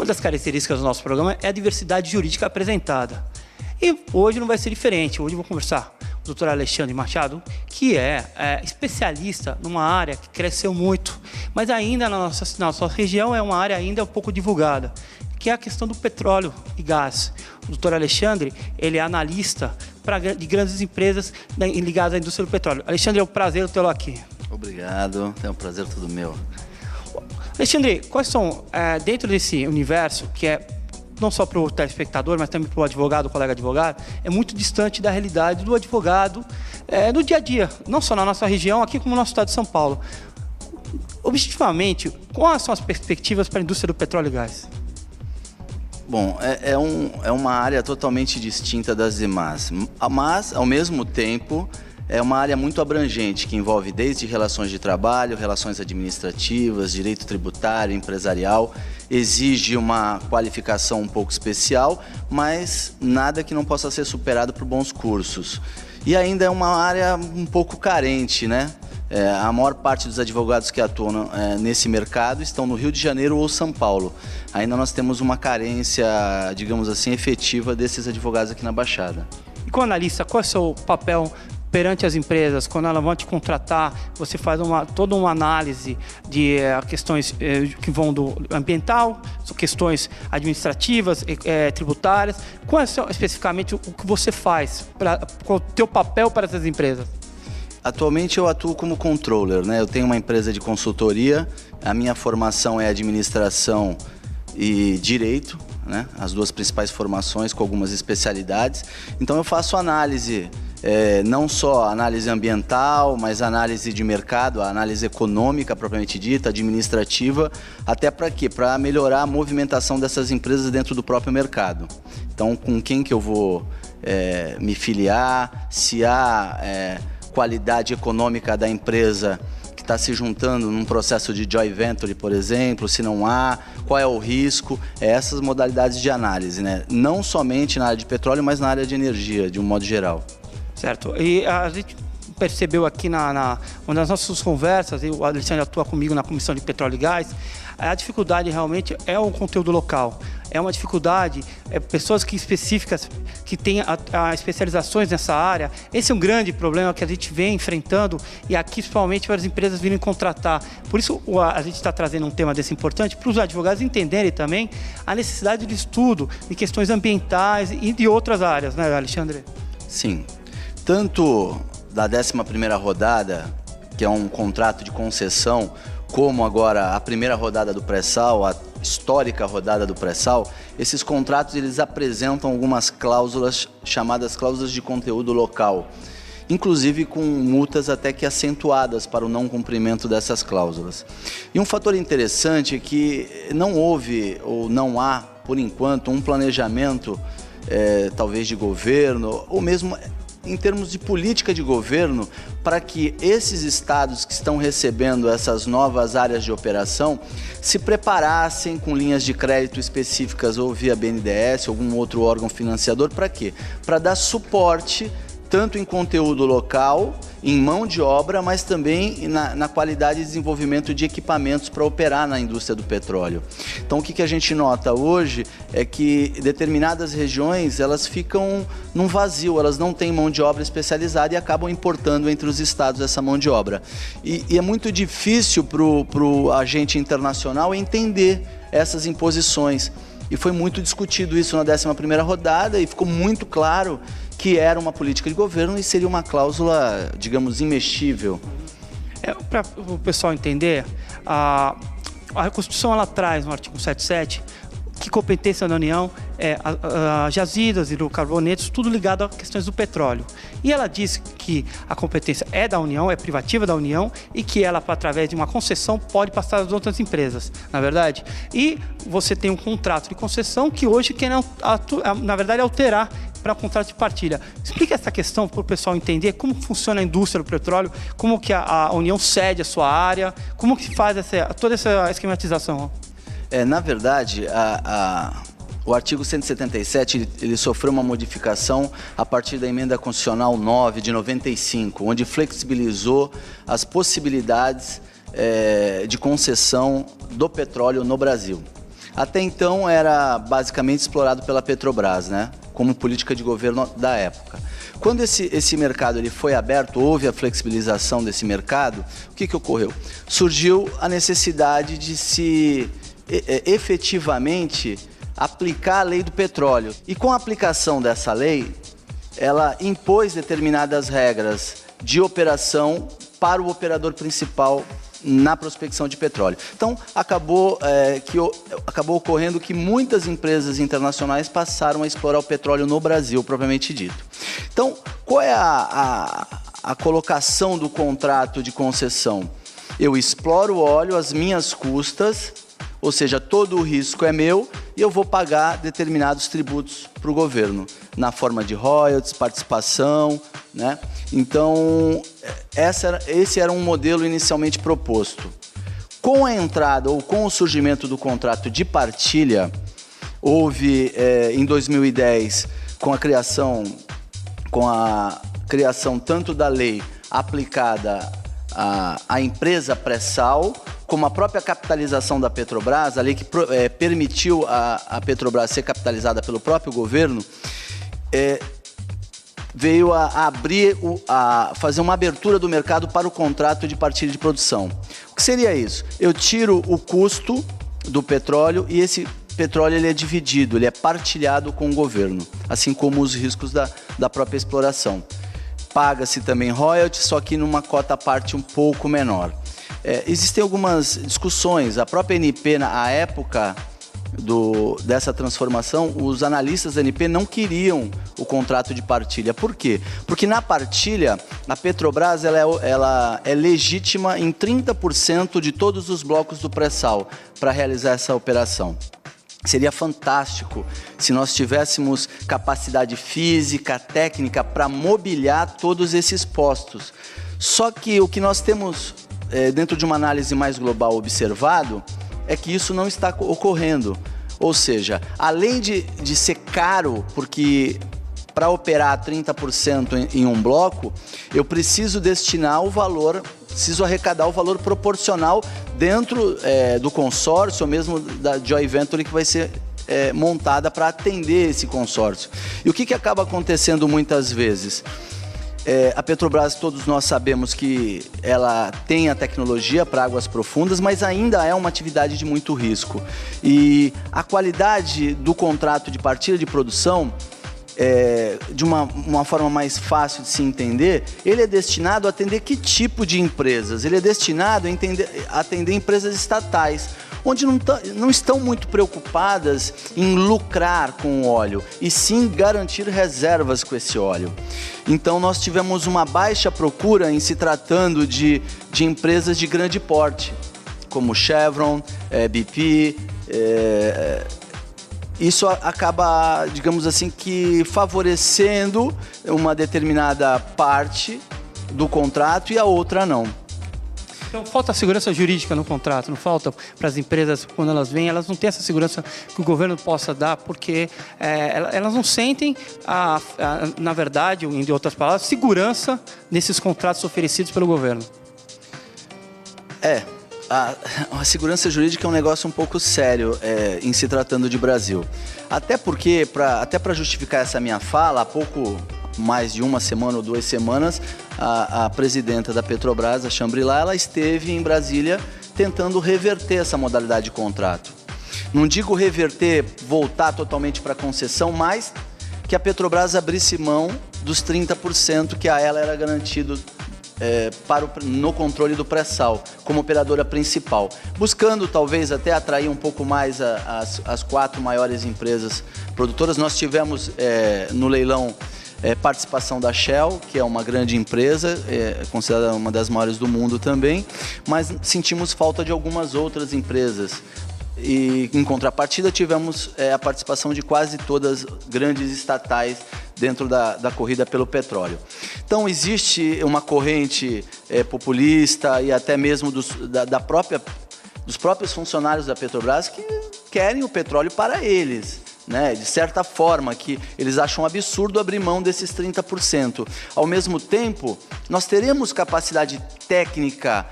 Uma das características do nosso programa é a diversidade jurídica apresentada. E hoje não vai ser diferente. Hoje eu vou conversar com o doutor Alexandre Machado, que é especialista numa área que cresceu muito, mas ainda na nossa região é uma área ainda um pouco divulgada, que é a questão do petróleo e gás. O doutor Alexandre, ele é analista de grandes empresas ligadas à indústria do petróleo. Alexandre, é um prazer tê-lo aqui. Obrigado, é um prazer todo meu. Alexandre, quais são, dentro desse universo, que é não só para o telespectador, mas também para o advogado, o colega advogado, é muito distante da realidade do advogado no dia a dia, não só na nossa região, aqui como no nosso estado de São Paulo. Objetivamente, quais são as perspectivas para a indústria do petróleo e gás? Bom, é uma área totalmente distinta das demais, mas, ao mesmo tempo, é uma área muito abrangente, que envolve desde relações de trabalho, relações administrativas, direito tributário, empresarial, exige uma qualificação um pouco especial, mas nada que não possa ser superado por bons cursos. E ainda é uma área um pouco carente, né? A maior parte dos advogados que atuam nesse mercado estão no Rio de Janeiro ou São Paulo. Ainda nós temos uma carência, digamos assim, efetiva desses advogados aqui na Baixada. E como analista, qual é o seu papel perante as empresas? Quando elas vão te contratar, você faz toda uma análise de questões que vão do ambiental, questões administrativas, tributárias. Qual é especificamente o que você faz, qual é o teu papel para essas empresas? Atualmente eu atuo como controller, né? Eu tenho uma empresa de consultoria, a minha formação é administração e direito, né? As duas principais formações com algumas especialidades. Então eu faço análise, não só análise ambiental, mas análise de mercado, a análise econômica propriamente dita, administrativa, até para quê? Para melhorar a movimentação dessas empresas dentro do próprio mercado. Então com quem que eu vou me filiar, se há qualidade econômica da empresa que está se juntando num processo de joint venture, por exemplo, se não há, qual é o risco, essas modalidades de análise, né? Não somente na área de petróleo, mas na área de energia, de um modo geral. Certo. E a gente percebeu aqui uma das nossas conversas, e o Alexandre atua comigo na Comissão de Petróleo e Gás, a dificuldade realmente é o conteúdo local. É uma dificuldade, pessoas específicas que têm especializações nessa área. Esse é um grande problema que a gente vem enfrentando e aqui, principalmente, para as empresas virem contratar. Por isso, a gente está trazendo um tema desse importante para os advogados entenderem também a necessidade de estudo de questões ambientais e de outras áreas, né, Alexandre? Sim. Tanto da 11ª rodada, que é um contrato de concessão, como agora a primeira rodada do pré-sal, a histórica rodada do pré-sal, esses contratos eles apresentam algumas cláusulas chamadas cláusulas de conteúdo local, inclusive com multas até que acentuadas para o não cumprimento dessas cláusulas. E um fator interessante é que não houve ou não há, por enquanto, um planejamento talvez de governo ou mesmo em termos de política de governo, para que esses estados que estão recebendo essas novas áreas de operação se preparassem com linhas de crédito específicas ou via BNDES, algum outro órgão financiador, para quê? Para dar suporte tanto em conteúdo local, em mão de obra, mas também na qualidade de desenvolvimento de equipamentos para operar na indústria do petróleo. Então, o que a gente nota hoje é que determinadas regiões, elas ficam num vazio, elas não têm mão de obra especializada e acabam importando entre os estados essa mão de obra. E é muito difícil para o agente internacional entender essas imposições. E foi muito discutido isso na 11ª rodada e ficou muito claro que era uma política de governo e seria uma cláusula, digamos, imexível. Para o pessoal entender, a Constituição ela traz no artigo 77 que competência da União é jazidas, hidrocarbonetos, tudo ligado a questões do petróleo. E ela diz que a competência é da União, é privativa da União e que ela, através de uma concessão, pode passar às outras empresas, na verdade. E você tem um contrato de concessão que hoje quer, na verdade, alterar para contrato de partilha. Explica essa questão para o pessoal entender como funciona a indústria do petróleo, como que a União cede a sua área, como que faz toda essa esquematização. Na verdade, o artigo 177 ele sofreu uma modificação a partir da Emenda Constitucional 9 de 95, onde flexibilizou as possibilidades de concessão do petróleo no Brasil. Até então era basicamente explorado pela Petrobras, né? Como política de governo da época. Quando esse mercado ele foi aberto, houve a flexibilização desse mercado, o que ocorreu? Surgiu a necessidade de se efetivamente aplicar a lei do petróleo. E com a aplicação dessa lei, ela impôs determinadas regras de operação para o operador principal na prospecção de petróleo. Então, acabou ocorrendo que muitas empresas internacionais passaram a explorar o petróleo no Brasil, propriamente dito. Então, qual é a colocação do contrato de concessão? Eu exploro o óleo às minhas custas, ou seja, todo o risco é meu e eu vou pagar determinados tributos para o governo, na forma de royalties, participação, né? Então, esse era um modelo inicialmente proposto. Com a entrada ou com o surgimento do contrato de partilha, houve em 2010, com a criação tanto da lei aplicada à empresa pré-sal, como a própria capitalização da Petrobras, a lei que permitiu a Petrobras ser capitalizada pelo próprio governo, veio a fazer uma abertura do mercado para o contrato de partilha de produção. O que seria isso? Eu tiro o custo do petróleo e esse petróleo ele é dividido, ele é partilhado com o governo, assim como os riscos da própria exploração. Paga-se também royalties, só que numa cota parte um pouco menor. Existem algumas discussões, a própria ANP, na época dessa transformação, os analistas da ANP não queriam o contrato de partilha. Por quê? Porque na partilha, a Petrobras ela é legítima em 30% de todos os blocos do pré-sal para realizar essa operação. Seria fantástico se nós tivéssemos capacidade física, técnica para mobiliar todos esses postos. Só que o que nós temos dentro de uma análise mais global observado é que isso não está ocorrendo. Ou seja, além de ser caro, porque para operar 30% em um bloco, eu preciso destinar o valor, preciso arrecadar o valor proporcional dentro do consórcio, ou mesmo da joint venture que vai ser montada para atender esse consórcio. E o que acaba acontecendo muitas vezes? A Petrobras, todos nós sabemos que ela tem a tecnologia para águas profundas, mas ainda é uma atividade de muito risco. E a qualidade do contrato de partilha de produção, de uma forma mais fácil de se entender, ele é destinado a atender que tipo de empresas? Ele é destinado a atender empresas estatais, onde não estão muito preocupadas em lucrar com o óleo, e sim garantir reservas com esse óleo. Então nós tivemos uma baixa procura em se tratando de empresas de grande porte, como Chevron, BP. Isso acaba, digamos assim, que favorecendo uma determinada parte do contrato e a outra não. Então falta segurança jurídica no contrato, não falta para as empresas, quando elas vêm, elas não têm essa segurança que o governo possa dar, porque elas não sentem, na verdade, em outras palavras, segurança nesses contratos oferecidos pelo governo. A segurança jurídica é um negócio um pouco sério em se tratando de Brasil. Até porque, até para justificar essa minha fala, há pouco mais de uma semana ou 2 semanas, a presidenta da Petrobras, a Shambrilá, ela esteve em Brasília tentando reverter essa modalidade de contrato. Não digo reverter, voltar totalmente para a concessão, mas que a Petrobras abrisse mão dos 30% que a ela era garantido no controle do pré-sal, como operadora principal, buscando talvez até atrair um pouco mais as 4 maiores empresas produtoras. Nós tivemos no leilão participação da Shell, que é uma grande empresa, considerada uma das maiores do mundo também, mas sentimos falta de algumas outras empresas. E, em contrapartida, tivemos a participação de quase todas grandes estatais dentro da corrida pelo petróleo. Então, existe uma corrente populista e até mesmo dos próprios funcionários da Petrobras que querem o petróleo para eles, né, de certa forma, que eles acham absurdo abrir mão desses 30%. Ao mesmo tempo, nós teremos capacidade técnica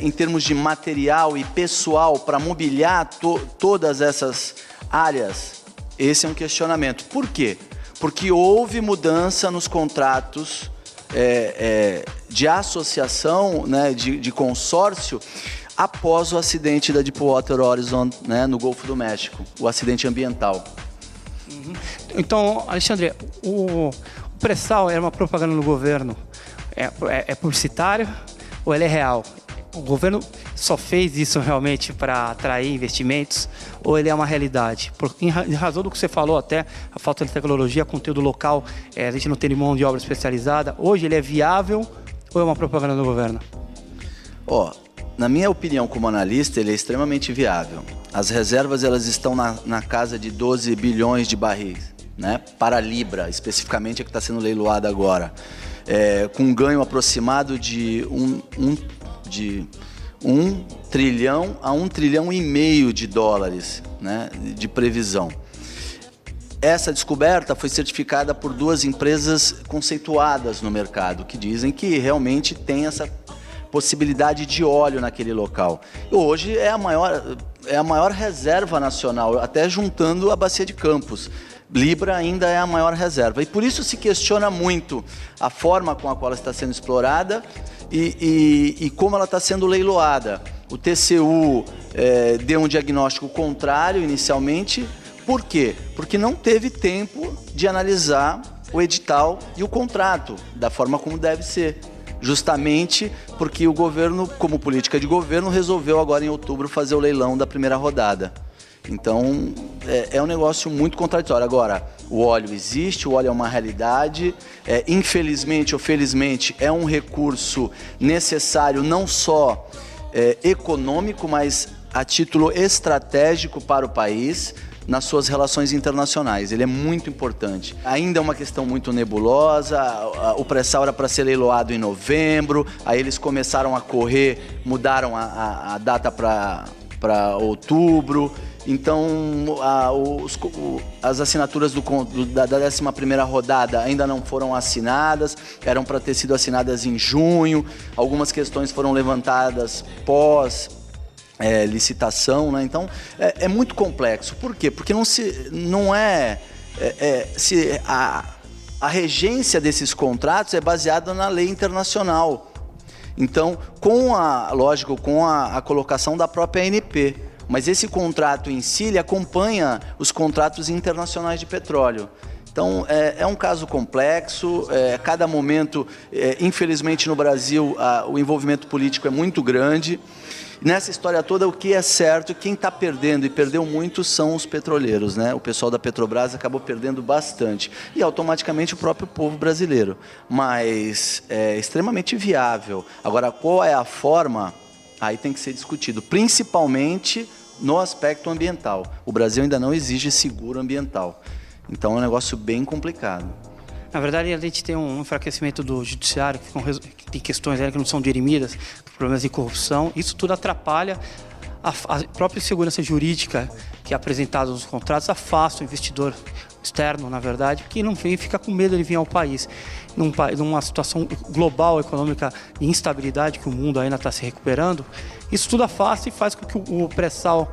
em termos de material e pessoal para mobiliar todas essas áreas? Esse é um questionamento. Por quê? Porque houve mudança nos contratos de associação, né, de consórcio, após o acidente da Deepwater Horizon, né, no Golfo do México, o acidente ambiental. Então, Alexandre, o pré-sal era uma propaganda no governo, é publicitário ou ele é real? O governo só fez isso realmente para atrair investimentos ou ele é uma realidade? Em razão do que você falou até, a falta de tecnologia, conteúdo local, a gente não tem mão de obra especializada, hoje ele é viável ou é uma propaganda do governo? Na minha opinião como analista, ele é extremamente viável. As reservas elas estão na casa de 12 bilhões de barris, né? Para a Libra, especificamente, é que está sendo leiloada agora. Com um ganho aproximado de 1 trilhão a 1,5 trilhão de dólares, né, de previsão. Essa descoberta foi certificada por 2 empresas conceituadas no mercado, que dizem que realmente tem essa possibilidade de óleo naquele local. Hoje é a maior reserva nacional, até juntando a Bacia de Campos. Libra ainda é a maior reserva. E por isso se questiona muito a forma com a qual ela está sendo explorada e como ela está sendo leiloada. O TCU deu um diagnóstico contrário inicialmente. Por quê? Porque não teve tempo de analisar o edital e o contrato da forma como deve ser. Justamente porque o governo, como política de governo, resolveu agora em outubro fazer o leilão da primeira rodada. Então, é um negócio muito contraditório. Agora, o óleo existe, o óleo é uma realidade. Infelizmente ou felizmente, é um recurso necessário não só econômico, mas a título estratégico para o país, nas suas relações internacionais. Ele é muito importante. Ainda é uma questão muito nebulosa, o pré-sal era para ser leiloado em novembro, aí eles começaram a correr, mudaram a data para outubro. Então, as assinaturas da 11ª rodada ainda não foram assinadas, eram para ter sido assinadas em junho. Algumas questões foram levantadas pós licitação, né? Então é muito complexo. Por quê? Porque a regência desses contratos é baseada na lei internacional. Então, com a colocação da própria ANP, mas esse contrato em si ele acompanha os contratos internacionais de petróleo. Então, é um caso complexo, cada momento, infelizmente no Brasil, o envolvimento político é muito grande. Nessa história toda, o que é certo, quem está perdendo e perdeu muito são os petroleiros, né? O pessoal da Petrobras acabou perdendo bastante e automaticamente o próprio povo brasileiro. Mas é extremamente viável. Agora, qual é a forma? Aí tem que ser discutido, principalmente no aspecto ambiental. O Brasil ainda não exige seguro ambiental. Então é um negócio bem complicado. Na verdade, a gente tem um enfraquecimento do judiciário, que tem questões que não são dirimidas, problemas de corrupção. Isso tudo atrapalha a própria segurança jurídica que é apresentada nos contratos, afasta o investidor externo, na verdade, porque não vem, fica com medo de vir ao país. Numa situação global, econômica, de instabilidade, que o mundo ainda está se recuperando, isso tudo afasta e faz com que o pré-sal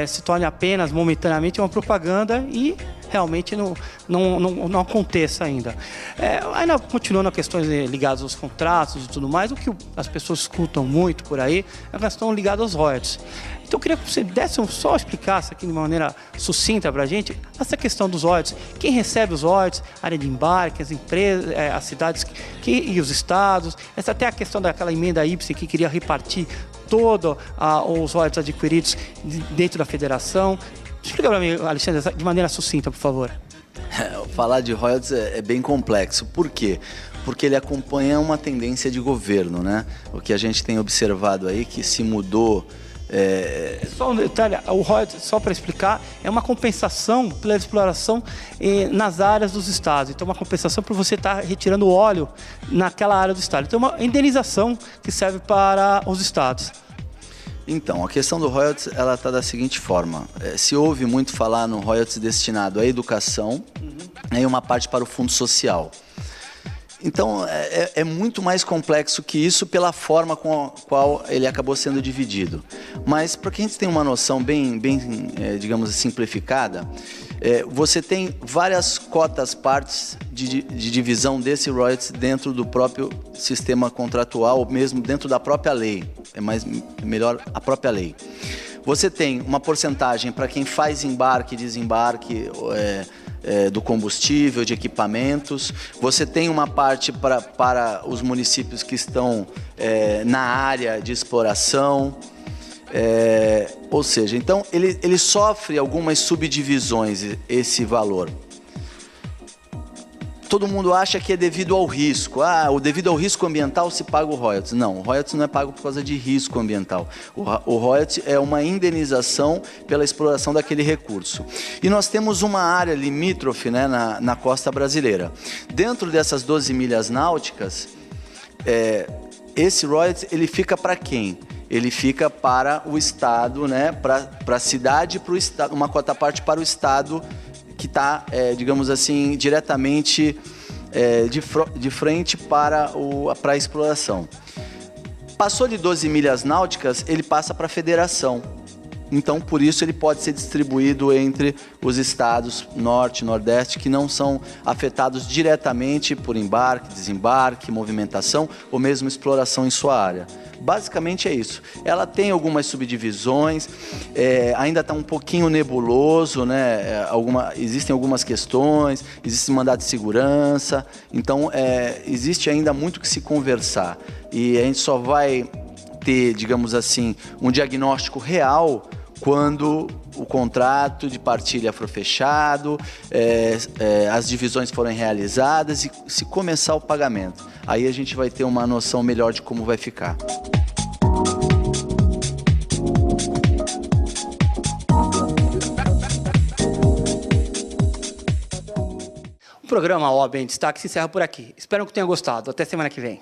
se torne apenas, momentaneamente, uma propaganda e realmente não aconteça ainda. Ainda continuando a questões ligadas aos contratos e tudo mais, o que as pessoas escutam muito por aí é a questão ligada aos royalties. Então eu queria que você só explicasse aqui de maneira sucinta para a gente essa questão dos royalties. Quem recebe os royalties, área de embarque, as empresas, as cidades e os estados. Essa até a questão daquela emenda IPSE que queria repartir todos os royalties adquiridos dentro da federação. Explica para mim, Alexandre, de maneira sucinta, por favor. Falar de royalties é bem complexo. Por quê? Porque ele acompanha uma tendência de governo, né? O que a gente tem observado aí que se mudou. Só um detalhe, o royalties, só para explicar, é uma compensação pela exploração nas áreas dos estados. Então, uma compensação por você estar retirando o óleo naquela área do estado. Então, uma indenização que serve para os estados. Então, a questão do royalties, ela está da seguinte forma. Se ouve muito falar no royalties destinado à educação, e uma parte para o fundo social. Então, é muito mais complexo que isso pela forma com a qual ele acabou sendo dividido. Mas, para que a gente tenha uma noção bem digamos, simplificada, você tem várias cotas partes de divisão desse royalties dentro do próprio sistema contratual, ou mesmo dentro da própria lei. Melhor a própria lei. Você tem uma porcentagem para quem faz embarque e desembarque do combustível, de equipamentos. Você tem uma parte para os municípios que estão na área de exploração. Ou seja, então ele sofre algumas subdivisões, esse valor. Todo mundo acha que é devido ao risco. Devido ao risco ambiental se paga o royalties. Não, o royalties não é pago por causa de risco ambiental. O royalties é uma indenização pela exploração daquele recurso. E nós temos uma área limítrofe, né, na costa brasileira. Dentro dessas 12 milhas náuticas, esse royalties ele fica para quem? Ele fica para o Estado, né, para a cidade e para o Estado, uma cota parte para o Estado que está, digamos assim, diretamente de frente para a exploração. Passou de 12 milhas náuticas, ele passa para a federação. Então, por isso, ele pode ser distribuído entre os estados norte e nordeste que não são afetados diretamente por embarque, desembarque, movimentação ou mesmo exploração em sua área. Basicamente é isso. Ela tem algumas subdivisões, ainda está um pouquinho nebuloso, né? Existem algumas questões, existe mandato de segurança, então existe ainda muito que se conversar. E a gente só vai ter, digamos assim, um diagnóstico real quando o contrato de partilha for fechado, as divisões forem realizadas e se começar o pagamento. Aí a gente vai ter uma noção melhor de como vai ficar. O programa OAB em Destaque se encerra por aqui. Espero que tenham gostado. Até semana que vem.